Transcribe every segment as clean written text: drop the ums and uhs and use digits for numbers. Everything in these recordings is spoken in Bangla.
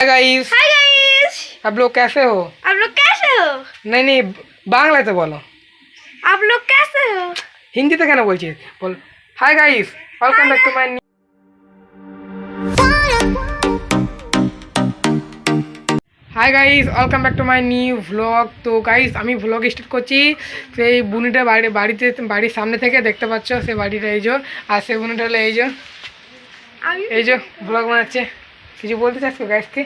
गाइस। Hi guys. आप लोग कैसे हो? आप लोग कैसे हो? नहीं बांग्ला तो बोलो। आप लोग कैसे हो? হিন্দিতে কেন বলছিস? বল hi guys, welcome back to my new vlog. তো গাইস আমি ভ্লগ স্টার্ট করছি সেই বুনিটা বাড়ির সামনে থেকে দেখতে পাচ্ছ, সেই বাড়িটা এই যে, আর সেই বুনিটা হলো এই যে ভ্লগ বানাচ্ছে। কিছু বলতে চাস তো গাইসকে?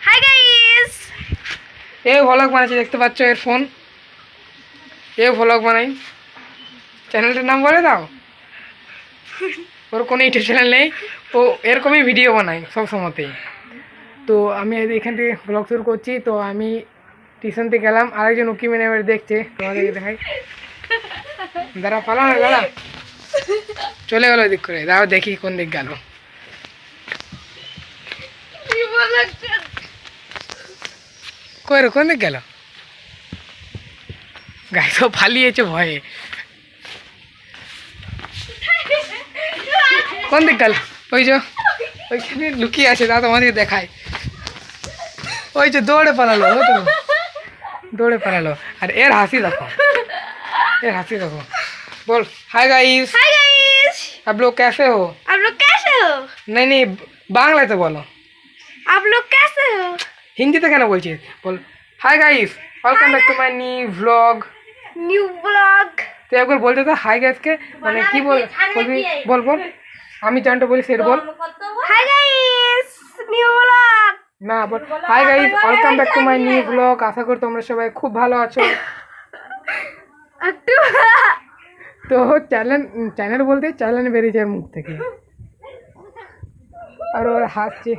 Hi guys. এই ভ্লগ বানাচ্ছে, দেখতে পাচ্ছ এর ফোন, এই ভ্লগ বানাই। চ্যানেলটার নাম বলে দাও। ওর কোনো ইউটিউব চ্যানেল নেই, ও এরকমই ভিডিও বানাই সব সময়তেই। তো আমি এখান থেকে ব্লগ শুরু করছি। তো আমি টিউশন থেকে গেলাম, আরেকজন উকি মেনে এবার দেখছে, তোমাদেরকে দেখাই। দাঁড়া পালা না, দাঁড়া চলে গেলো দিক করে, দাঁড়াও দেখি কোন দিক গেল। কোন দিক গেল? গাই তো পালিয়েছে ভয়ে। কোন দিক গেল? ওই যে ওইখানে লুকিয়ে আছে, তা তোমাদেরকে দেখায়। ওই যে দৌড়ে পালালো, দৌড়ে পালালো। আর এর হাসি দেখো, बोल हाय गाइस। Hi guys. आप लोग कैसे हो? आप लोग कैसे हो? नहीं बांग्ला तो बोलो। आप लोग कैसे हो? হিন্দিতে কেন বলছিস? বল hi guys, welcome back to my new vlog. তুই একবার বলতে তো হাই গাইসকে, মানে কি বলবি? বল আমি জানটা বলি সেটা বল। Hi guys, new blog. না বল hi guys, welcome back to my new vlog. আশা করি তোমরা সবাই খুব ভালো আছো। তো চ্যানেল বলতে চ্যানেল বেরিয়েছে মুখ থেকে, আর ওরা হাসছে।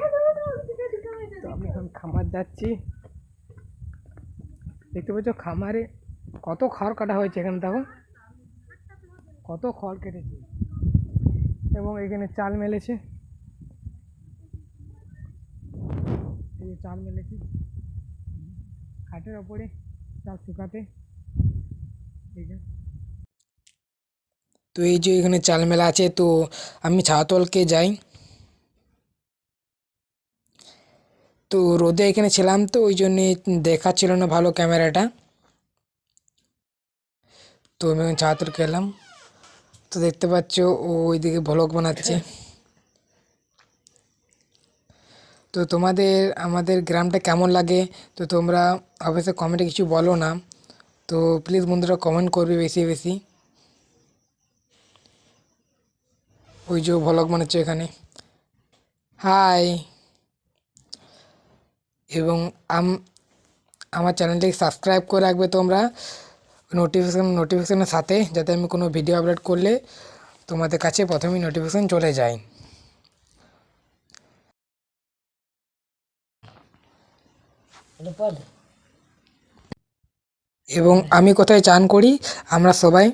তো আমি এখন খামার যাচ্ছি, দেখতে পাচ্ছ খামারে কত খড় কাটা হয়েছে। এখানে দেখো কত খড় কেটেছে, এবং এখানে চাল মেলেছে, এই চাল মেলেছে খাটের ওপরে চাল শুকাতে। তো এই যে এখানে চাল মেলা আছে, তো আমি ছাতলকে যাই। তো রোদে এখানে ছিলাম, তো ওই জন্যে দেখাচ্ছিল না ভালো ক্যামেরাটা। তো আমি ছাতলকে এলাম, তো দেখতে পাচ্ছ ও ওইদিকে ভ্লগ বানাচ্ছে। তো তোমাদের আমাদের গ্রামটা কেমন লাগে, তো তোমরা অবশ্যই কমেন্টে কিছু বলো না। তো প্লিজ বন্ধুরা কমেন্ট করবে বেশি বেশি। ওই যে ভ্লগ বানাচ্ছে এখানে, হাই। এবং আমার চ্যানেলটিকে সাবস্ক্রাইব করে রাখবে তোমরা নোটিফিকেশনের সাথে, যাতে আমি কোনো ভিডিও আপলোড করলে তোমাদের কাছে প্রথমেই নোটিফিকেশন চলে যায়। এবং আমি কোথায় চান করি, আমরা সবাই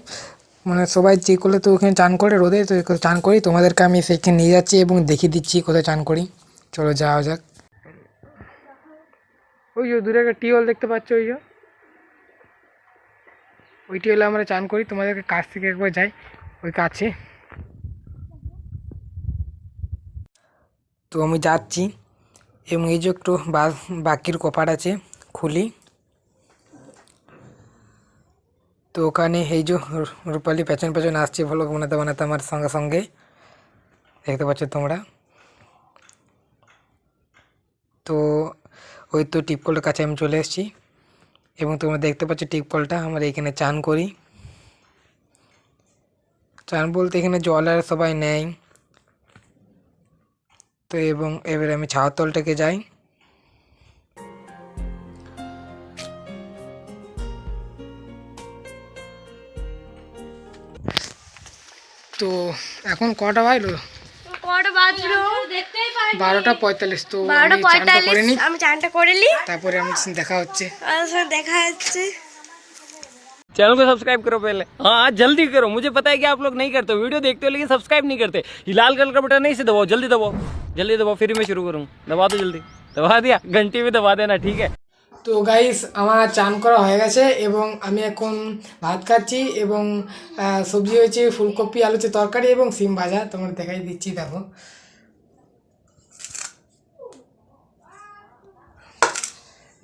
সবাই যে করলে তো ওখানে চান করে রোদে, তো চান করি, তোমাদেরকে আমি সেইখানে নিয়ে যাচ্ছি এবং দেখিয়ে দিচ্ছি কোথায় চান করি। চলো যাওয়া যাক। ওই যে দূরে একটা টিউবওয়েল দেখতে পাচ্ছ, ওই টিউবওয়েলে আমরা চান করি। তোমাদেরকে কাছ থেকে একবার যাই ওই কাছে। তো আমি যাচ্ছি, এবং এই যে একটু বাকির কপাট আছে, খুলি। তো ওখানে এই যে রূপালি পেছন আসছে ভ্লগ বানাতে আমার সঙ্গে সঙ্গে, দেখতে পাচ্ছ তোমরা। তো ওই তো টিপকলের কাছে আমি চলে এসেছি, এবং তোমরা দেখতে পাচ্ছ টিপকলটা। আমরা এখানে চান করি। চান বলতে এখানে জল আর সবাই নেয়। তো এবং এবারে আমি ছাওয়াতলটাকে যাই। তো এখন কটা বাজলো? 12:45। তো আমি চানটা করে নি, তারপরে আমি দেখা হচ্ছে। चैनल को सब्सक्राइब करो पहले। हाँ जल्दी करो, मुझे पता है कि आप लोग नहीं करते हो, वीडियो देखते हो लेकिन सब्सक्राइब नहीं करते। ये लाल कलर का बटन नहीं से दबाओ, जल्दी दबाओ, फिर मैं शुरू करूँ। दबा दो जल्दी, दबा दिया, घंटी भी दबा देना, ठीक है। তো গাইস আমার চান করা হয়ে গেছে, এবং আমি এখন ভাত খাচ্ছি, এবং সবজি হয়েছে ফুলকপি আলুতে তরকারি এবং সিম ভাজা। তোমরা দেখাই দিচ্ছি, দেখো।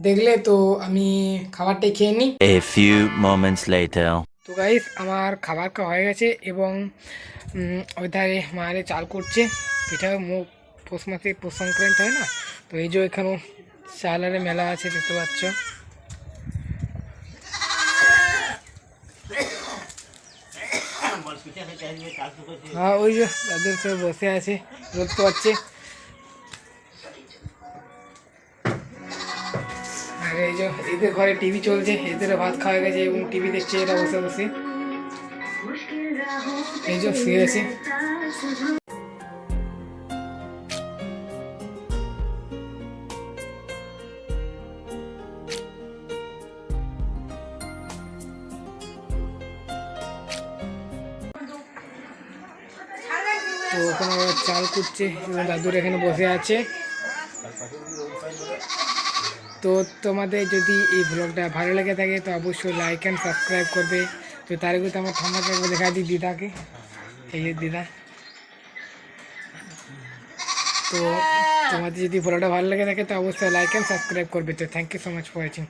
দেখলে, তো আমি খাবারটাই খেয়ে নিই। A few moments later. তো গাইস আমার খাবার খাওয়া হয়ে গেছে এবং ওই ধারে মায়ের চাল করছে পিঠা মুখ পৌষ মাসে পৌষ সংক্রান্তি হয় না, তো এই যে এখানেও চালের মেলা আছে দেখতে পাচ্ছ। হ্যাঁ ওই যে তাদের সব বসে আছে, রোদ পাচ্ছে। আর এই যে এদের ঘরে টিভি চলছে, এদের ভাত খাওয়া গেছে এবং টিভি দেখছে এরা বসে বসে। এই যে শুয়ে আছে। তো ওখানে ওরা চাল করছে এবং দাদুর এখানে বসে আছে। তো তোমাদের যদি এই ব্লগটা ভালো লেগে থাকে তো অবশ্যই লাইক অ্যান্ড সাবস্ক্রাইব করবে। তো তার আগে তো আমার ঠাম্মাকে একবার দেখা দিই, দিদাকে, এই যে দিদা। তো তোমাদের যদি ব্লগটা ভালো লেগে থাকে তো অবশ্যই লাইক অ্যান্ড সাবস্ক্রাইব করবে। তো thank you so much for watching.